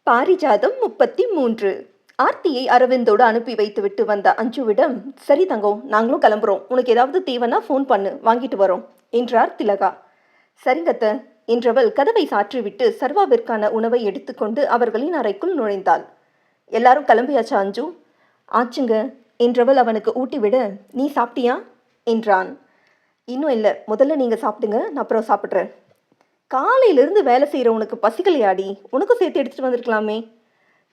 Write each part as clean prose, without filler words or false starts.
பாரிஜாதம் 33. ஆர்த்தியை அரவிந்தோடு அனுப்பி வைத்துவிட்டு வந்த அஞ்சுவிடம், சரி தங்கம், நாங்களும் கிளம்புறோம், உனக்கு ஏதாவது தேவைன்னா ஃபோன் பண்ணு, வாங்கிட்டு வரோம் என்றார் திலகா. சரிங்கத்த என்றவள் கதவை சாற்றிவிட்டு சர்வாவிற்கான உணவை எடுத்துக்கொண்டு அவர்களின் அறைக்குள் நுழைந்தாள். எல்லாரும் கிளம்பியாச்சா அஞ்சு? ஆச்சுங்க என்றவள் அவனுக்கு ஊட்டிவிட, நீ சாப்பிட்டியா என்றான். இன்னும் இல்லை, முதல்ல நீங்கள் சாப்பிடுங்க, நான் அப்புறம் சாப்பிட்றேன். காலையிலிருந்து வேலை செய்கிறவனுக்கு பசிக்கலையாடி, உனக்கும் சேர்த்து எடுத்துகிட்டு வந்திருக்கலாமே.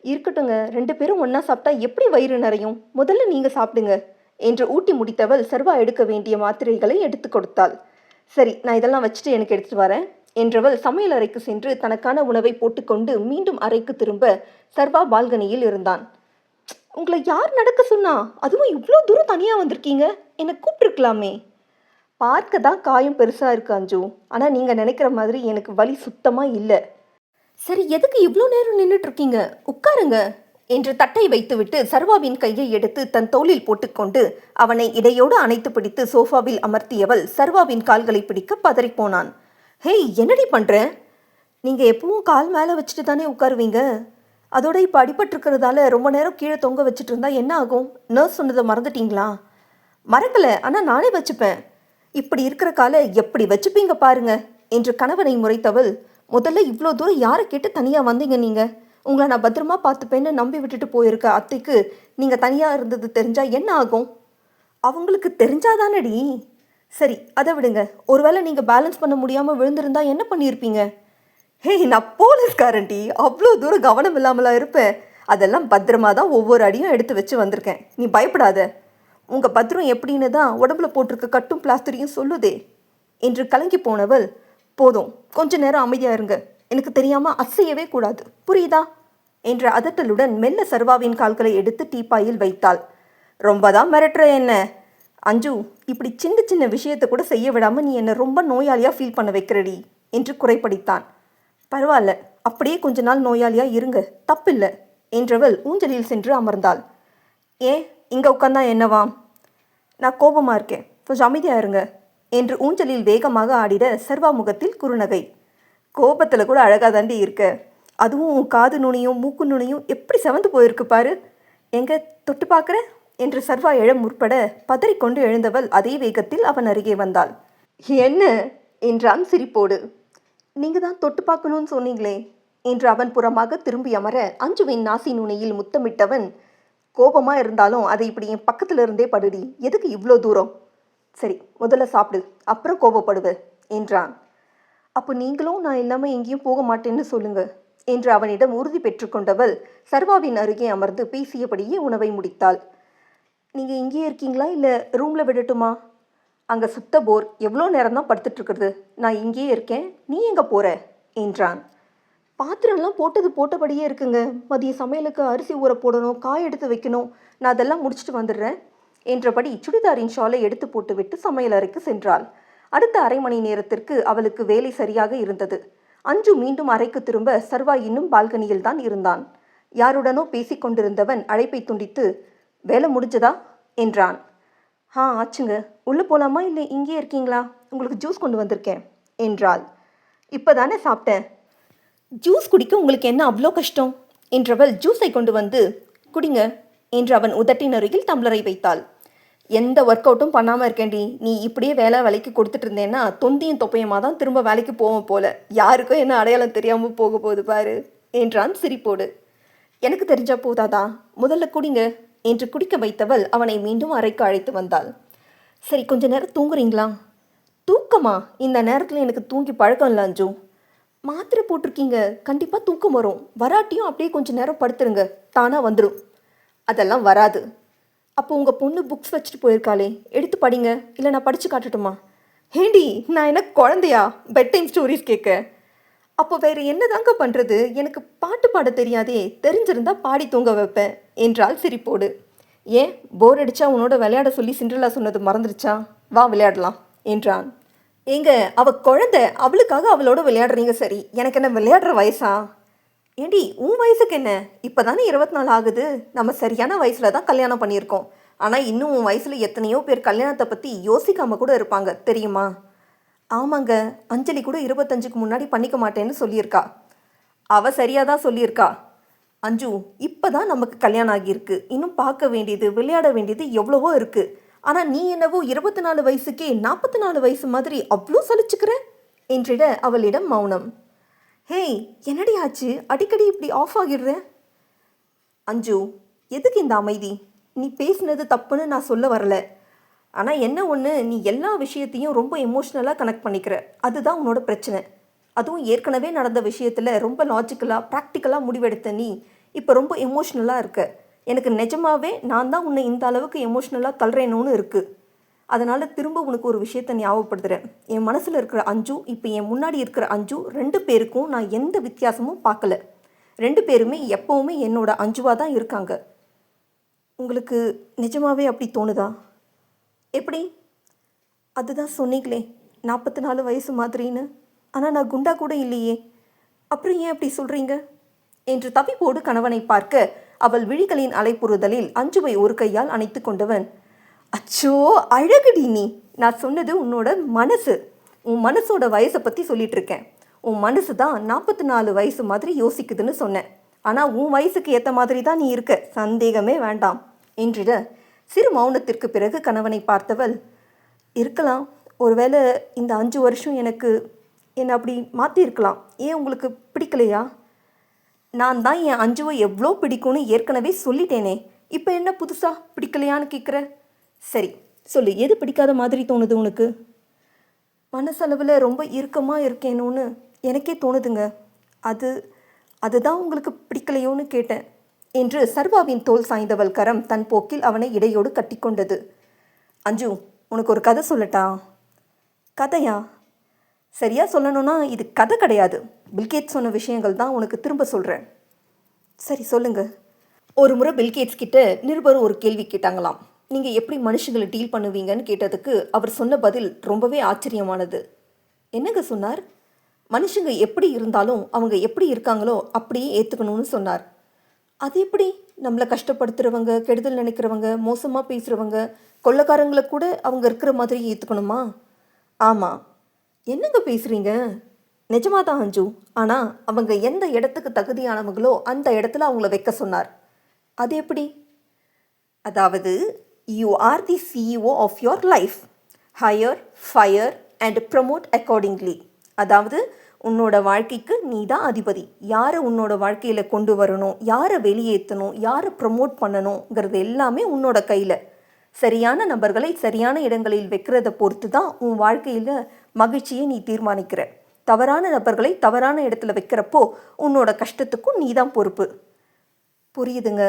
இருக்கட்டுங்க, 2 பேரும் ஒன்றா சாப்பிட்டா எப்படி வயிறு நிறையும், முதல்ல நீங்கள் சாப்பிடுங்க என்று ஊட்டி முடித்தவள் சர்வா எடுக்க வேண்டிய மாத்திரைகளை எடுத்து கொடுத்தாள். சரி, நான் இதெல்லாம் வச்சுட்டு எனக்கு எடுத்துகிட்டு வரேன் என்றவள் சமையல் அறைக்கு சென்று தனக்கான உணவை போட்டுக்கொண்டு மீண்டும் அறைக்கு திரும்ப சர்வா பால்கனியில் இருந்தான். உங்களை யார் நடக்க சொன்னா? அதுவும் இவ்வளோ தூரம் தனியாக வந்திருக்கீங்க, என்னை கூப்பிட்டுருக்கலாமே. பார்க்க தான் காயம் பெருசாக இருக்கு அஞ்சு, ஆனால் நீங்கள் நினைக்கிற மாதிரி எனக்கு வலி சுத்தமாக இல்லை. சரி, எதுக்கு இவ்வளோ நேரம் நின்றுட்டுருக்கீங்க, உட்காருங்க என்று தட்டை வைத்துவிட்டு சர்வாவின் கையை எடுத்து தன் தோளில் போட்டுக்கொண்டு அவனை இடையோடு அணைத்து பிடித்து சோஃபாவில் அமர்த்தியவள் சர்வாவின் கால்களை பிடிக்க பதறிப்போனான். ஹேய், என்னடி பண்ணுற? நீங்கள் எப்பவும் கால் மேலே வச்சுட்டு தானே உட்காருவீங்க, அதோட இப்போ அடிபட்டிருக்கிறதால ரொம்ப நேரம் கீழே தொங்க வச்சுட்டு இருந்தா என்ன ஆகும்? நர்ஸ் சொன்னதை மறந்துட்டீங்களா? மறக்கலை, ஆனால் நானே வச்சுப்பேன். இப்படி இருக்கிற காலை எப்படி வச்சுப்பீங்க பாருங்க என்று கணவனை முறைத்தவள், முதல்ல இவ்வளோ தூரம் யாரை கேட்டு தனியாக வந்தீங்க நீங்கள்? உங்களை நான் பத்திரமா பார்த்துப்பேன்னு நம்பி விட்டுட்டு போயிருக்க அத்தைக்கு நீங்கள் தனியாக இருந்தது தெரிஞ்சால் என்ன ஆகும்? அவங்களுக்கு தெரிஞ்சாதானடி. சரி, அதை விடுங்க. ஒருவேளை நீங்கள் பேலன்ஸ் பண்ண முடியாமல் விழுந்திருந்தா என்ன பண்ணியிருப்பீங்க? ஹே, நான் போலீஸ்காரன்டி, அவ்வளோ தூரம் கவனம் இல்லாமலாம் இருப்பேன். அதெல்லாம் பத்திரமா தான் ஒவ்வொரு அடியும் எடுத்து வச்சு வந்திருக்கேன், நீ பயப்படாத. உங்கள் பத்திரம் எப்படின்னு தான் உடம்புல போட்டிருக்க கட்டும் பிளாஸ்டரையும் சொல்லுதே என்று கலங்கி போனவள், போதும், கொஞ்ச நேரம் அமைதியாக இருங்க, எனக்கு தெரியாமல் அசையவே கூடாது, புரியுதா என்ற அதட்டலுடன் மெல்ல சர்வாவின் கால்களை எடுத்து டீப்பாயில் வைத்தாள். ரொம்ப தான் மிரட்டுற என்ன அஞ்சு, இப்படி சின்ன சின்ன விஷயத்தை கூட செய்ய விடாமல் நீ என்னை ரொம்ப நோயாளியாக ஃபீல் பண்ண வைக்கிறடி என்று குறைப்படித்தான். பரவாயில்ல, அப்படியே கொஞ்ச நாள் நோயாளியாக இருங்க, தப்பில்லை என்றவள் ஊஞ்சலில் சென்று அமர்ந்தாள். ஏன் இங்கே உட்காந்தா என்னவாம்? நான் கோபமாக இருக்கேன், கொஞ்சம் அமைதியாக இருங்க என்று ஊஞ்சலில் வேகமாக ஆடிட சர்வா முகத்தில் குறுநகை. கோபத்தில் கூட அழகாக தாண்டி இருக்க, அதுவும் காது நுனியும் மூக்கு நுனியும் எப்படி செவந்து போயிருக்கு பாரு, எங்கே தொட்டு பார்க்குற என்று சர்வா எழ முற்பட பதறிக்கொண்டு எழுந்தவள் அதே வேகத்தில் அவன் அருகே வந்தாள். என்ன என்றான் சிரிப்போடு. நீங்கள் தான் தொட்டு பார்க்கணும்னு சொன்னீங்களே என்று அவன் புறமாக திரும்பி அமர அஞ்சுவின் நாசி நுனியில் முத்தமிட்டவன், கோபமாக இருந்தாலும் அதை இப்படி என் பக்கத்தில் இருந்தே படுடி, எதுக்கு இவ்வளோ தூரம்? சரி, முதல்ல சாப்பிடு, அப்புறம் கோபப்படுவேன் என்றான். அப்போ நீங்களும் நான் இல்லாமல் எங்கேயும் போக மாட்டேன்னு சொல்லுங்க என்று அவனிடம் உறுதி பெற்றுக்கொண்டவள் சர்வாவின் அருகே அமர்ந்து பேசியபடியே உணவை முடித்தாள். நீங்கள் இங்கேயே இருக்கீங்களா, இல்லை ரூமில் விடட்டுமா? அங்கே சுத்த போர், எவ்வளோ நேரம் தான் படுத்துட்ருக்குறது, நான் இங்கேயே இருக்கேன், நீ எங்கே போகிற என்றான். பாத்திரம்லாம் போட்டது போட்டபடியே இருக்குங்க, மதிய சமையலுக்கு அரிசி ஊற போடணும், காய் எடுத்து வைக்கணும், நான் அதெல்லாம் முடிச்சுட்டு வந்துடுறேன் என்றபடி சுடிதாரின் ஷாலை எடுத்து போட்டுவிட்டு சமையல் அறைக்கு சென்றாள். அடுத்த அரை மணி நேரத்திற்கு அவளுக்கு வேலை சரியாக இருந்தது. அஞ்சு மீண்டும் அறைக்கு திரும்ப சர்வா இன்னும் பால்கனியில் தான் இருந்தான். யாருடனோ பேசிக்கொண்டிருந்தவன் அழைப்பை துண்டித்து, வேலை முடிஞ்சதா என்றான். ஆச்சுங்க, உள்ளே போகலாமா இல்லை இங்கே இருக்கீங்களா, உங்களுக்கு ஜூஸ் கொண்டு வந்திருக்கேன் என்றாள். இப்போ தானே சாப்பிட்டேன், ஜூஸ் குடிக்க உங்களுக்கு என்ன அவ்வளோ கஷ்டம் என்றவள் ஜூஸை கொண்டு வந்து குடிங்க என்று அவன் உதட்டின் அருகில் டம்ளரை வைத்தாள். எந்த ஒர்க் அவுட்டும் பண்ணாமல் இருக்கேன்டி, நீ இப்படியே வேலைக்கு கொடுத்துட்டு இருந்தேன்னா தொந்தியும் தொப்பையுமாக தான் திரும்ப வேலைக்கு போவோம் போல, யாருக்கும் என்ன அடையாளம் தெரியாமல் போக போகுது பாரு என்றான் சிரிப்போடு. எனக்கு தெரிஞ்சா போதாதா, முதல்ல குடிங்க என்று குடிக்க வைத்தவள் அவனை மீண்டும் அறைக்கு அழைத்து வந்தாள். சரி, கொஞ்ச நேரம் தூங்குறீங்களா? தூக்கமா? இந்த நேரத்தில் எனக்கு தூங்கி பழக்கம் இல்லை அஞ்சு. மாத்திரை போட்டிருக்கீங்க, கண்டிப்பாக தூக்கம் வரும், வராட்டியும் அப்படியே கொஞ்சம் நேரம் படுத்துருங்க, தானாக வந்துடும். அதெல்லாம் வராது. அப்போ உங்கள் பொண்ணு புக்ஸ் வச்சுட்டு போயிருக்காளே, எடுத்து படிங்க, இல்லை நான் படித்து காட்டட்டுமா? ஹேண்டி, நான் என்ன குழந்தையா பெட் டைம் ஸ்டோரிஸ் கேட்க? அப்போ வேறு என்ன தாங்க பண்ணுறது, எனக்கு பாட்டு பாட தெரியாதே, தெரிஞ்சிருந்தா பாடி தூங்க வைப்பேன் என்றாள் சிரிப்போடு. ஏன், போர் அடித்தா உன்னோட விளையாட சொல்லி சிண்ட்ரெல்லா சொன்னது மறந்துடுச்சா? வா விளையாடலாம் என்றான். ஏங்க, அவள் குழந்தை, அவளுக்காக அவளோட விளையாடுறீங்க, சரி, எனக்கு என்ன விளையாடுற வயசா? ஏண்டி, உன் வயசுக்கு என்ன, இப்போ தானே 24 ஆகுது, நம்ம சரியான வயசில் தான் கல்யாணம் பண்ணியிருக்கோம். ஆனால் இன்னும் உன் வயசில் எத்தனையோ பேர் கல்யாணத்தை பற்றி யோசிக்காமல் கூட இருப்பாங்க, தெரியுமா? ஆமாங்க, அஞ்சலி கூட 25க்கு முன்னாடி பண்ணிக்க மாட்டேன்னு சொல்லியிருக்கா. அவள் சரியாக தான் சொல்லியிருக்கா. அஞ்சு, இப்பதான் நமக்கு கல்யாணம் ஆகியிருக்கு. இன்னும் பார்க்க வேண்டியது, விளையாட வேண்டியது எவ்வளவோ இருக்கு. ஆனா நீ என்னவோ 24 வயசுக்கே 44 வயசு மாதிரி அவ்வளோ சலிச்சுக்கிற என்றிட அவளிடம் மௌனம். ஹேய், என்னடி ஆச்சு? அடிக்கடி இப்படி ஆஃப் ஆகிடுற. அஞ்சு, எதுக்கு இந்த அமைதி? நீ பேசினது தப்புன்னு நான் சொல்ல வரல. ஆனால் என்ன ஒன்று, நீ எல்லா விஷயத்தையும் ரொம்ப எமோஷ்னலாக கனெக்ட் பண்ணிக்கிற. அதுதான் உன்னோட பிரச்சனை. அதுவும் ஏற்கனவே நடந்த விஷயத்தில் ரொம்ப லாஜிக்கலாக ப்ராக்டிக்கலாக முடிவெடுத்த நீ இப்போ ரொம்ப எமோஷ்னலாக இருக்க. எனக்கு நிஜமாவே நான் தான் உன்னை இந்த அளவுக்கு எமோஷ்னலாக தள்ளுறேனோன்னு இருக்குது. அதனால் திரும்ப உனக்கு ஒரு விஷயத்தை ஞாபகப்படுத்துகிறேன். என் மனசில் இருக்கிற அஞ்சு, இப்போ என் முன்னாடி இருக்கிற அஞ்சு, 2 பேருக்கும் நான் எந்த வித்தியாசமும் பார்க்கல. 2 பேருமே எப்போவுமே என்னோட அஞ்சுவாக தான் இருக்காங்க. உங்களுக்கு நிஜமாவே அப்படி தோணுதா? எப்படி? அதுதான் சொன்னீங்களே 44 வயசு மாதிரின்னு. ஆனால் நான் குண்டா கூட இல்லையே. அப்புறம் ஏன் அப்படி சொல்கிறீங்க என்று தவிப்போடு கணவனை பார்க்க அவள் விழிகளின் அலைப்புறுதலில் அஞ்சுவை ஒரு கையால் அணைத்து கொண்டவன், அச்சோ அழகுடி நீ. நான் சொன்னது உன்னோட மனசு. உன் மனசோட வயசை பற்றி சொல்லிட்டு இருக்கேன். உன் மனசு தான் 44 வயசு மாதிரி யோசிக்குதுன்னு சொன்னேன். ஆனால் உன் வயசுக்கு ஏற்ற மாதிரி தான் நீ இருக்க, சந்தேகமே வேண்டாம் என்றிட சிறு மௌனத்திற்கு பிறகு கணவனை பார்த்தவள், இருக்கலாம், ஒருவேளை இந்த 5 வருஷம் என்னை அப்படி மாற்றிருக்கலாம். ஏன் உங்களுக்கு பிடிக்கலையா? நான் தான் என் அஞ்சுவை எவ்வளோ பிடிக்கும்னு ஏற்கனவே சொல்லிட்டேனே. இப்போ என்ன புதுசாக பிடிக்கலையான்னு கேட்குற? சரி சொல்லு, எது பிடிக்காத மாதிரி தோணுது உனக்கு? மனசளவில் ரொம்ப இறுக்கமாக இருக்கேனோன்னு எனக்கே தோணுதுங்க. அதுதான் உங்களுக்கு பிடிக்கலையோன்னு கேட்டேன் என்று சர்வாவின் தோல் சாய்ந்தவள் கரம் தன் போக்கில் அவனை இடையோடு கட்டிக்கொண்டது. அஞ்சு, உனக்கு ஒரு கதை சொல்லட்டா? கதையா? சரியா சொல்லணும்னா இது கதை கிடையாது. பில்கேட்ஸ் சொன்ன விஷயங்கள் தான் உனக்கு திரும்ப சொல்கிறேன். சரி சொல்லுங்க. ஒரு முறை பில்கேட்ஸ் கிட்ட நிருபர் ஒரு கேள்வி கேட்டாங்களாம். நீங்கள் எப்படி மனுஷங்களை டீல் பண்ணுவீங்கன்னு கேட்டதுக்கு அவர் சொன்ன பதில் ரொம்பவே ஆச்சரியமானது. என்னங்க சொன்னார்? மனுஷங்க எப்படி இருந்தாலும் அவங்க எப்படி இருக்காங்களோ அப்படியே ஏற்றுக்கணும்னு சொன்னார். அது எப்படி? நம்மளை கஷ்டப்படுத்துகிறவங்க, கெடுதல் நினைக்கிறவங்க, மோசமாக பேசுகிறவங்க, கொள்ளைக்காரங்களை கூட அவங்க இருக்கிற மாதிரி ஏற்றுக்கணுமா? ஆமாம். என்னங்க பேசுகிறீங்க? நிஜமாக தான் அஞ்சு. ஆனால் அவங்க எந்த இடத்துக்கு தகுதியானவங்களோ அந்த இடத்துல அவங்கள வைக்க சொன்னார். அது எப்படி? அதாவது, you are the CEO of your life. Hire, fire and promote accordingly. அதாவது உன்னோட வாழ்க்கைக்கு நீ தான் அதிபதி. யாரை உன்னோட வாழ்க்கையில் கொண்டு வரணும், யாரை வெளியேற்றணும், யாரை ப்ரமோட் பண்ணணுங்கிறது எல்லாமே உன்னோட கையில். சரியான நபர்களை சரியான இடங்களில் வைக்கிறத பொறுத்து தான் உன் வாழ்க்கையில் மகிழ்ச்சியை நீ தீர்மானிக்கிற. தவறான நபர்களை தவறான இடத்துல வைக்கிறப்போ உன்னோட கஷ்டத்துக்கும் நீ தான் பொறுப்பு. புரியுதுங்க.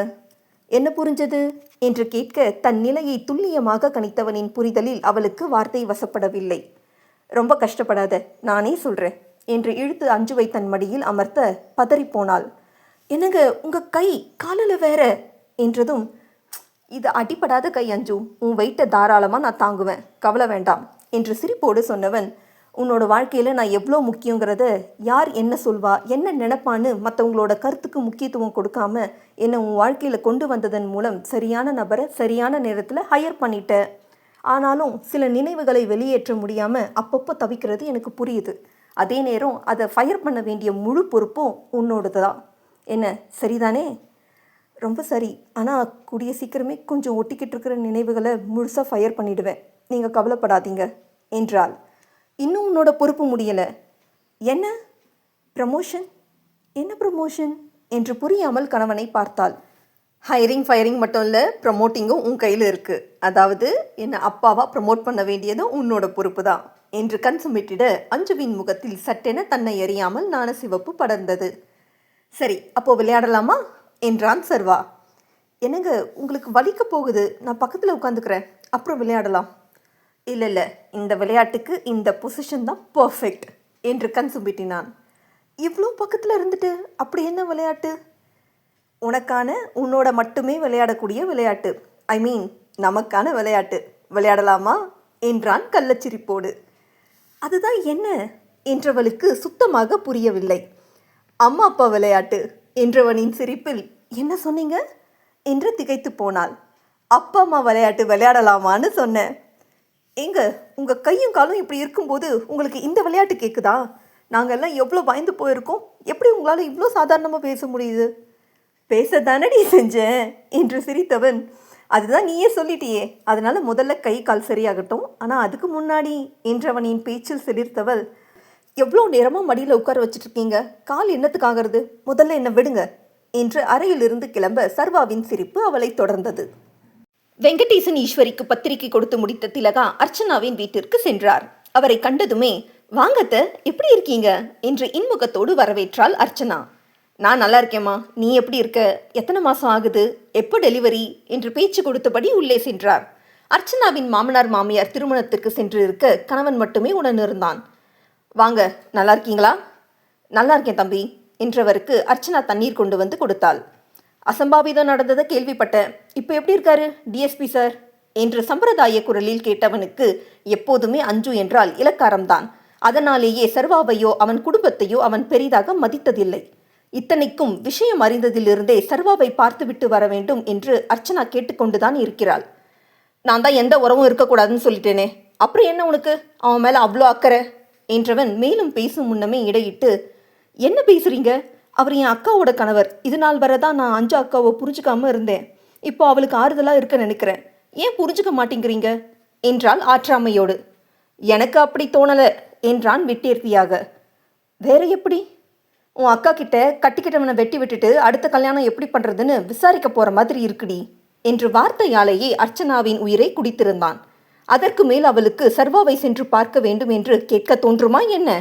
என்ன புரிஞ்சது என்று கேட்க தன் நிலையை துல்லியமாக கணித்தவனின் புரிதலில் அவளுக்கு வார்த்தை வசப்படவில்லை. ரொம்ப கஷ்டப்படாத, நானே சொல்கிறேன் என்று இழுத்து அஞ்சுவை தன் மடியில் அமர்த்த பதறிப்போனாள். என்னங்க, உங்கள் கை காலில் வேற என்றதும், இது அடிப்படாத கை அஞ்சு, உன் வெயிட்டை தாராளமாக நான் தாங்குவேன், கவலை வேண்டாம் என்று சிரிப்போடு சொன்னவன், உன்னோட வாழ்க்கையில் நான் எவ்வளோ முக்கியங்கிறத, யார் என்ன சொல்வா, என்ன நினைப்பான்னு மற்றவங்களோட கருத்துக்கு முக்கியத்துவம் கொடுக்காம என்னை உன் வாழ்க்கையில் கொண்டு வந்ததன் மூலம் சரியான நபரை சரியான நேரத்தில் ஹையர் பண்ணிட்ட. ஆனாலும் சில நினைவுகளை வெளியேற்ற முடியாமல் அப்பப்போ தவிக்கிறது எனக்கு புரியுது. அதே நேரம் அதை ஃபயர் பண்ண வேண்டிய முழு பொறுப்பும் உன்னோடது தான். என்ன சரிதானே? ரொம்ப சரி. ஆனால் கூடிய சீக்கிரமே கொஞ்சம் ஒட்டிக்கிட்டு இருக்கிற நினைவுகளை முழுசாக ஃபயர் பண்ணிவிடுவேன், நீங்கள் கவலைப்படாதீங்க என்றாள். இன்னும் உன்னோட பொறுப்பு முடியலை. என்ன ப்ரமோஷன்? என்ன ப்ரமோஷன் என்று புரியாமல் கணவனை பார்த்தாள். ஹையரிங் ஃபயரிங் மட்டும் இல்லை, ப்ரமோட்டிங்கும் உன் கையில் இருக்குது. அதாவது என்னை அப்பாவாக ப்ரமோட் பண்ண வேண்டியதும் உன்னோட பொறுப்பு தான் என்று கண் சுமிட்டிட அஞ்சுவின் முகத்தில் சட்டென தன்னை அறியாமல் நாண சிவப்பு படர்ந்தது. சரி, அப்போ விளையாடலாமா என்றான் சர்வா. என்னங்க, உங்களுக்கு வலிக்க போகுது, நான் பக்கத்தில் உட்காந்துக்கிறேன், அப்புறம் விளையாடலாம். இல்லை, இந்த விளையாட்டுக்கு இந்த பொசிஷன் தான் பர்ஃபெக்ட் என்று கண் சும்பிட்டினான். இவ்வளோ பக்கத்தில் இருந்துட்டு அப்படி என்ன விளையாட்டு? உனக்கான, உன்னோட மட்டுமே விளையாடக்கூடிய விளையாட்டு. ஐ மீன் நமக்கான விளையாட்டு. விளையாடலாமா என்றான் கள்ளச்சிரிப்போடு. அதுதான் என்ன என்றவளுக்கு சுத்தமாக புரியவில்லை. அம்மா அப்பா விளையாட்டு என்றவனின் சிரிப்பில், என்ன சொன்னீங்க என்று திகைத்து போனாள். அப்பா அம்மா விளையாட்டு விளையாடலாமான்னு சொன்னேன். எங்க உங்கள் கையும் காலும் இப்படி இருக்கும்போது உங்களுக்கு இந்த விளையாட்டு கேட்குதா? நாங்கள் எல்லாம் எவ்வளோ பயந்து போயிருக்கோம். எப்படி உங்களால் இவ்வளோ சாதாரணமாக பேச முடியுது? பேசத்தானடி செஞ்சேன் என்று சிரித்தவன், அதுதான் நீயே சொல்லிட்டியே, அதனால முதல்ல கை கால் சரியாகட்டும், ஆனால் அதுக்கு முன்னாடி என்றவனின் பேச்சில் சிலிர்த்தவள், எவ்வளோ நேரமாக மடியில் உட்கார வச்சுட்ருக்கீங்க, கால் என்னத்துக்காகிறது, முதல்ல என்னை விடுங்க என்று அறையிலிருந்து கிளம்ப சர்வாவின் சிரிப்பு அவளை தொடர்ந்தது. வெங்கடேசன் ஈஸ்வரிக்கு பத்திரிகை கொடுத்து முடித்த திலகா அர்ச்சனாவின் வீட்டிற்கு சென்றார். அவரை கண்டதுமே, வாங்கத்த, எப்படி இருக்கீங்க என்று இன்முகத்தோடு வரவேற்றாள் அர்ச்சனா. நான் நல்லா இருக்கேம்மா, நீ எப்படி இருக்க, எத்தனை மாதம் ஆகுது, எப்போ டெலிவரி என்று பேச்சு கொடுத்தபடி உள்ளே சென்றார். அர்ச்சனாவின் மாமனார் மாமியார் திருமணத்திற்கு சென்று இருக்க கணவன் மட்டுமே உடனிருந்தான். வாங்க, நல்லா இருக்கீங்களா? நல்லா இருக்கேன் தம்பி என்றவருக்கு அர்ச்சனா தண்ணீர் கொண்டு வந்து கொடுத்தாள். அசம்பாவிதம் நடந்ததை கேள்விப்பட்டேன், இப்போ எப்படி இருக்காரு டிஎஸ்பி சார் என்று சம்பிரதாய குரலில் கேட்டவனுக்கு எப்போதுமே அஞ்சு என்றால் இலக்காரம்தான். அதனாலேயே சர்வாவையோ அவன் குடும்பத்தையோ அவன் பெரிதாக மதித்ததில்லை. இத்தனைக்கும் விஷயம் அறிந்ததிலிருந்தே சர்வாவை பார்த்துவிட்டு வர வேண்டும் என்று அர்ச்சனா கேட்டுக்கொண்டுதான் இருக்கிறாள். நான் தான் எந்த உறவும் இருக்கக்கூடாதுன்னு சொல்லிட்டேனே, அப்புறம் என்ன உனக்கு அவன் மேலே அவ்வளோ அக்கறை என்றவன் மேலும் பேசும் முன்னமே இடையிட்டு, என்ன பேசுறீங்க, அவர் என் அக்காவோட கணவர், இது நாள் வரதான் நான் அஞ்சு அக்காவை புரிஞ்சுக்காம இருந்தேன், இப்போ அவளுக்கு ஆறுதலாக இருக்க நினைக்கிறேன், ஏன் புரிஞ்சுக்க மாட்டேங்கிறீங்க என்றாள் ஆற்றாமையோடு. எனக்கு அப்படி தோணலை என்றான் விட்டேர்த்தியாக. வேற எப்படி? உன் அக்கா கிட்ட கட்டிக்கிட்டவனை வெட்டி விட்டுட்டு அடுத்த கல்யாணம் எப்படி பண்ணுறதுன்னு விசாரிக்க போகிற மாதிரி இருக்குடி என்று வார்த்தையாலேயே அர்ச்சனாவின் உயிரை குடித்திருந்தான். அதற்கு மேல் அவளுக்கு சர்வாவை சென்று பார்க்க வேண்டும் என்று கேட்க தோன்றுமா என்ன?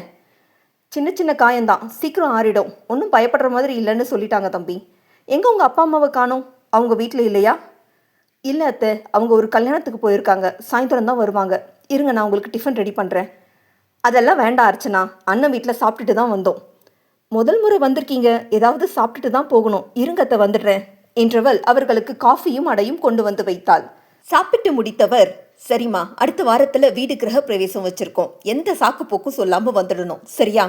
சின்ன சின்ன காயந்தான், சீக்கிரம் ஆறிடும், ஒன்றும் பயப்படுற மாதிரி இல்லைன்னு சொல்லிட்டாங்க தம்பி. எங்கே உங்கள் அப்பா அம்மாவை காணோம், அவங்க வீட்டில் இல்லையா? இல்லை அத்தை, அவங்க ஒரு கல்யாணத்துக்கு போயிருக்காங்க, சாயந்தரம் தான் வருவாங்க. இருங்க, நான் உங்களுக்கு டிஃபன் ரெடி பண்ணுறேன். அதெல்லாம் வேண்டாம் அர்ச்சனா, அண்ணன் வீட்டில் சாப்பிட்டுட்டு தான் வந்தோம். முதல் முறை வந்திருக்கீங்க, ஏதாவது சாப்பிட்டுட்டு தான் போகணும், இருங்க அத்தை வந்துடுறேன் என்றவள் அவர்களுக்கு காஃபியும் அடையும் கொண்டு வந்து வைத்தாள். சாப்பிட்டு முடித்தவர், சரிம்மா, அடுத்த வாரத்தில் வீடு கிரக பிரவேசம் வச்சுருக்கோம், எந்த சாக்கு போக்கும் சொல்லாமல் வந்துடணும், சரியா?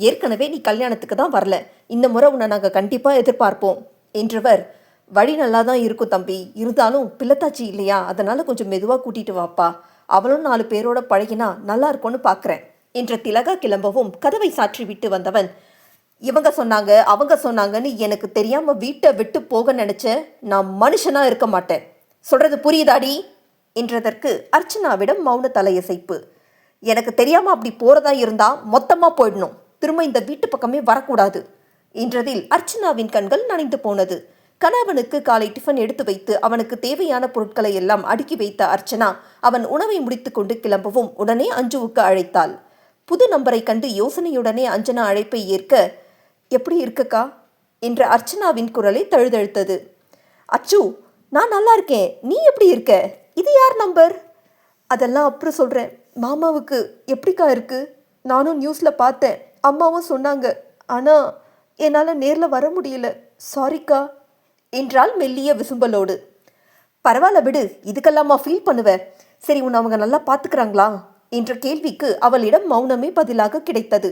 ஏற்கனவே நீ கல்யாணத்துக்கு தான் வரல, இந்த முறை உன்னை நாங்கள் கண்டிப்பாக எதிர்பார்ப்போம் என்றவர், வழி நல்லா தான் இருக்கும் தம்பி, இருந்தாலும் பிள்ளைத்தாச்சி இல்லையா, அதனால் கொஞ்சம் மெதுவாக கூட்டிகிட்டு வாப்பா, அவளும் 4 பேரோட பழகினா நல்லா இருக்கும்னு பார்க்குறேன் என்ற திலகா கிளம்பவும் கதவை சாற்றி விட்டு வந்தவன், இவங்க சொன்னாங்க அவங்க சொன்னாங்கன்னு எனக்கு தெரியாமல் வீட்டை விட்டு போக நினச்ச நான் மனுஷனாக இருக்க மாட்டேன், சொல்கிறது புரியுதாடி என்றதற்கு அர்ச்சனாவிடம் மௌன தலையசைப்பு. எனக்கு தெரியாமல் அப்படி போகிறதா இருந்தால் மொத்தமாக போயிடணும், திரும்ப இந்த வீட்டு பக்கமே வரக்கூடாது என்றதில் அர்ச்சனாவின் கண்கள் நனைந்து போனது. கணவனுக்கு காலை டிஃபன் எடுத்து வைத்து அவனுக்கு தேவையான பொருட்களை எல்லாம் அடுக்கி வைத்த அர்ச்சனா அவன் உணவை முடித்து கொண்டு கிளம்பவும் உடனே அஞ்சுவுக்கு அழைத்தாள். புது நம்பரை கண்டு யோசனையுடனே அஞ்சனா அழைப்பை ஏற்க, எப்படி இருக்கக்கா என்ற அர்ச்சனாவின் குரலை தழுதழுத்தது. அச்சு, நான் நல்லா இருக்கேன், நீ எப்படி இருக்க, இது யார் நம்பர்? அதெல்லாம் அப்புறம் சொல்கிறேன், மாமாவுக்கு எப்படிக்கா இருக்கு? நானும் நியூஸில் பார்த்தேன், அம்மாவும் சொன்னாங்க, ஆனால் என்னால் நேரில் வர முடியல, சாரிக்கா என்றால் மெல்லிய விசும்பலோடு. பரவாயில்ல விடு, இதுக்கெல்லாமா ஃபீல் பண்ணுவ, சரி உன்னை அவங்க நல்லா பார்த்துக்கிறாங்களா என்ற கேள்விக்கு அவளிடம் மௌனமே பதிலாக கிடைத்தது.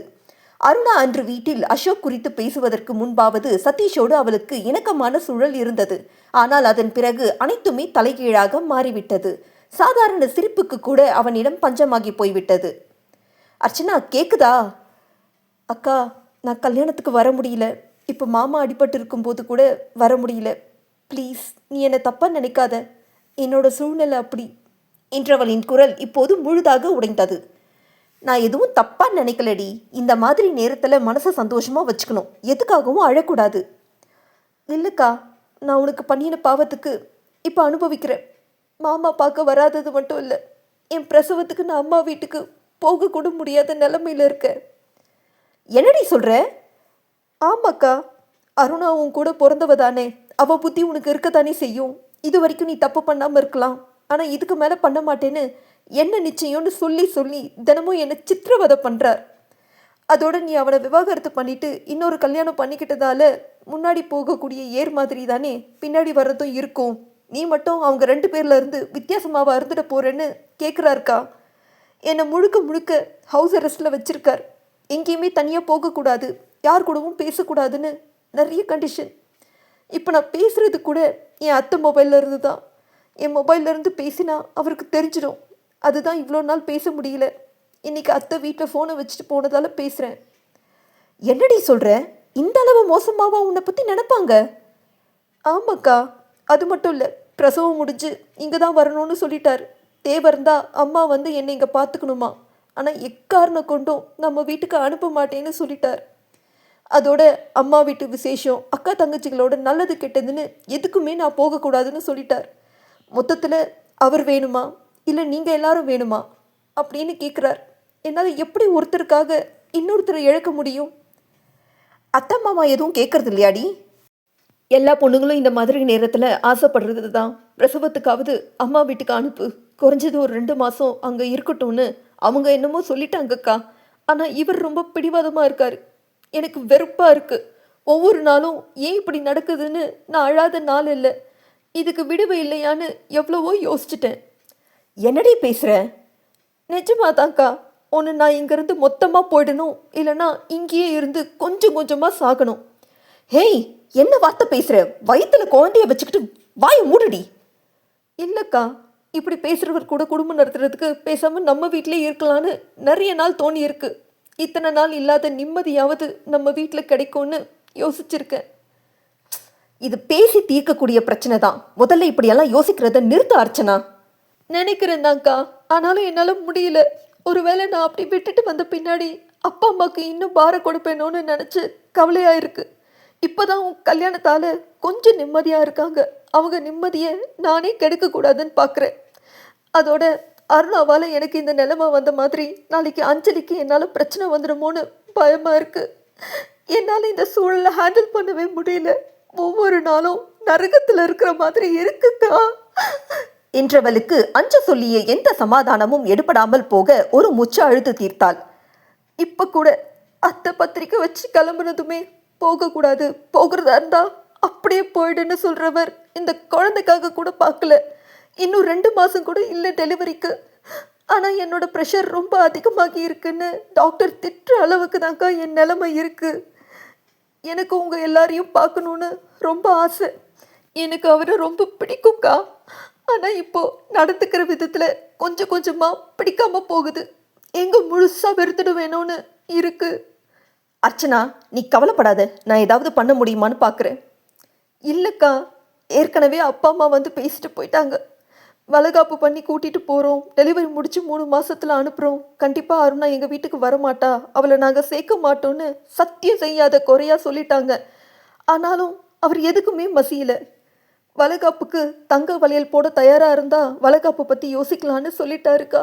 அருணா அன்று வீட்டில் அசோக் குறித்து பேசுவதற்கு முன்பாவது சதீஷோடு அவளுக்கு இணக்கமான சூழல் இருந்தது. ஆனால் அதன் பிறகு அனைத்துமே தலைகீழாக மாறிவிட்டது. சாதாரண சிரிப்புக்கு கூட அவனிடம் பஞ்சமாகி போய்விட்டது. அர்ச்சனா, கேக்குதா? அக்கா, நான் கல்யாணத்துக்கு வர முடியல, இப்போ மாமா அடிபட்டு இருக்கும்போது கூட வர முடியல, ப்ளீஸ் நீ என்னை தப்பாக நினைக்காத, என்னோட சூழ்நிலை அப்படி என்றவளின் குரல் இப்போது முழுதாக உடைந்தது. நான் எதுவும் தப்பாக நினைக்கலடி, இந்த மாதிரி நேரத்தில் மனசை சந்தோஷமாக வச்சுக்கணும், எதுக்காகவும் அழக்கூடாது. இல்லைக்கா, நான் உனக்கு பண்ணின பாவத்துக்கு இப்போ அனுபவிக்கிறேன். மாமா பார்க்க வராதது மட்டும் இல்லை, என் பிரசவத்துக்கு நான் அம்மா வீட்டுக்கு போகக்கூட முடியாத நிலைமையில் இருக்கேன். என்னடி சொல்கிற? ஆமாக்கா, அருணா உன் கூட பிறந்தவ தானே, அவள் புத்தி உனக்கு இருக்கத்தானே செய்யும். இது வரைக்கும் நீ தப்பு பண்ணாமல் இருக்கலாம், ஆனால் இதுக்கு மேலே பண்ண மாட்டேன்னு என்ன நிச்சயம்னு சொல்லி சொல்லி தினமும் என்னை சித்திரவதை பண்ணுறார். அதோட நீ அவனை விவாகரத்து பண்ணிட்டு இன்னொரு கல்யாணம் பண்ணிக்கிட்டதால முன்னாடி போகக்கூடிய ஏர் மாதிரி தானே பின்னாடி வர்றதும் இருக்கும். நீ மட்டும் அவங்க 2 பேர்ல இருந்து வித்தியாசமாக இருந்துட போறேன்னு கேட்குறாருக்கா. என்னை முழுக்க முழுக்க ஹவுஸ் அரெஸ்டில் வச்சிருக்கார். எங்கேயுமே தனியாக போகக்கூடாது, யார் கூடவும் பேசக்கூடாதுன்னு நிறைய கண்டிஷன். இப்போ நான் பேசுகிறது கூட என் அத்தை மொபைலில் இருந்து தான். என் மொபைல்லேருந்து பேசினா அவருக்கு தெரிஞ்சிடும். அதுதான் இவ்வளோ நாள் பேச முடியல. இன்றைக்கி அத்தை வீட்டில் ஃபோனை வச்சுட்டு போனதால் பேசுகிறேன். என்னடி சொல்கிற? இந்த அளவு மோசமாவா உன்னை பற்றி நினைப்பாங்க? ஆமாக்கா, அது மட்டும் இல்லை, பிரசவம் முடிஞ்சு இங்கே தான் வரணும்னு சொல்லிட்டார். தேவை இருந்தா அம்மா வந்து என்னை இங்கே பார்த்துக்கணுமா, ஆனால் எக்காரணம் கொண்டும் நம்ம வீட்டுக்கு அனுப்ப மாட்டேன்னு சொல்லிட்டார். அதோட அம்மா வீட்டு விசேஷம், அக்கா தங்கச்சிகளோட நல்லது கெட்டதுன்னு எதுக்குமே நான் போகக்கூடாதுன்னு சொல்லிட்டார். மொத்தத்தில் அவர் வேணுமா இல்லை நீங்கள் எல்லாரும் வேணுமா அப்படின்னு கேட்குறார். என்னால் எப்படி ஒருத்தருக்காக இன்னொருத்தரை இழக்க முடியும்? அத்தை மாமா எதுவும் கேட்கறது இல்லையாடி? எல்லா பொண்ணுங்களும் இந்த மாதிரி நேரத்தில் ஆசைப்படுறது தான். பிரசவத்துக்காவது அம்மா வீட்டுக்கு அனுப்பு, குறைஞ்சது ஒரு 2 மாதம் அங்கே இருக்கட்டும்னு அவங்க என்னமோ சொல்லிட்டாங்கக்கா. ஆனால் இவர் ரொம்ப பிடிவாதமாக இருக்கார். எனக்கு வெறுப்பாக இருக்குது. ஒவ்வொரு நாளும் ஏன் இப்படி நடக்குதுன்னு நான் அழாத நாள் இல்லை. இதுக்கு விடுவு இல்லையான்னு எவ்வளவோ யோசிச்சிட்டேன். என்னடி பேசுகிற? நிஜமாதான்க்கா. ஒன்று நான் இங்கேருந்து மொத்தமாக போயிடணும், இல்லைன்னா இங்கேயே இருந்து கொஞ்சம் கொஞ்சமாக சாகணும். ஹேய், என்ன வார்த்தை பேசுகிற? வயிற்றுல குழந்தைய வச்சுக்கிட்டு வாயை மூடுடி. இல்லைக்கா, இப்படி பேசுகிறவர் கூட குடும்பம் நடத்துறதுக்கு பேசாமல் நம்ம வீட்டிலே இருக்கலான்னு நிறைய நாள் தோணி இருக்கு. இத்தனை நாள் இல்லாத நிம்மதியாவது நம்ம வீட்டில் கிடைக்கும்னு யோசிச்சிருக்கேன். இது பேசி தீர்க்கக்கூடிய பிரச்சனை தான். முதல்ல இப்படியெல்லாம் யோசிக்கிறத நிறுத்த அர்ச்சனா. நினைக்கிறேன் தான்க்கா, ஆனாலும் என்னால் முடியல. ஒருவேளை நான் அப்படி விட்டுட்டு வந்த பின்னாடி அப்பா அம்மாவுக்கு இன்னும் பாரம் கொடுப்பேனோன்னு நினச்சி கவலையாக இருக்குது. இப்போ தான் உன் கல்யாணத்தால் கொஞ்சம் நிம்மதியாக இருக்காங்க. அவங்க நிம்மதியை நானே கெடுக்கக்கூடாதுன்னு பார்க்குறேன். அதோட அருணாவால் எனக்கு இந்த நிலைமை வந்த மாதிரி நாளைக்கு அஞ்சலிக்கு என்னால் பிரச்சனை வந்துடுமோன்னு பயமாக இருக்குது. என்னால் இந்த சூழலை ஹேண்டில் பண்ணவே முடியல. ஒவ்வொரு நாளும் நரகத்தில் இருக்கிற மாதிரி இருக்குக்கா என்றவளுக்கு அஞ்ச சொல்லிய எந்த சமாதானமும் எடுபடாமல் போக ஒரு மூச்சு அழுது தீர்த்தாள். இப்போ கூட அத்தை பத்திரிக்கை வச்சு கிளம்புனதுமே போகக்கூடாது, போகிறதா இருந்தா அப்படியே போயிடுன்னு சொல்கிறவர் இந்த குழந்தைக்காக கூட பார்க்கல. இன்னும் 2 மாதம் கூட இல்லை டெலிவரிக்கு. ஆனால் என்னோட ப்ரெஷர் ரொம்ப அதிகமாகி இருக்குன்னு டாக்டர் திட்டுற அளவுக்கு தான்க்கா என் நிலைமை இருக்குது. எனக்கு உங்கள் எல்லாரையும் பார்க்கணுன்னு ரொம்ப ஆசை. எனக்கு அவரை ரொம்ப பிடிக்கும்க்கா. ஆனால் இப்போது நடந்துக்கிற விதத்தில் கொஞ்சம் கொஞ்சமாக பிடிக்காமல் போகுது. எங்கே முழுசாக வெறுத்துட வேணும்னு இருக்குது. அர்ச்சனா, நீ கவலைப்படாத. நான் ஏதாவது பண்ண முடியுமான்னு பார்க்குறேன். இல்லைக்கா, ஏற்கனவே அப்பா அம்மா வந்து பேசிட்டு போயிட்டாங்க. வளைகாப்பு பண்ணி கூட்டிகிட்டு போகிறோம், டெலிவரி முடித்து 3 மாதத்தில் அனுப்புகிறோம், கண்டிப்பாக அருணா எங்கள் வீட்டுக்கு வரமாட்டா, அவளை நாங்கள் சேர்க்க மாட்டோன்னு சத்தியம் செய்யாத குறையாக சொல்லிட்டாங்க. ஆனாலும் அவர் எதுக்குமே மசியலை. வளைகாப்புக்கு தங்க வளையல் போட தயாராக இருந்தால் வளைகாப்பு பற்றி யோசிக்கலான்னு சொல்லிட்டாருக்கா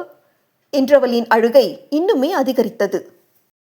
என்றவளின் அழுகை இன்னுமே அதிகரித்தது.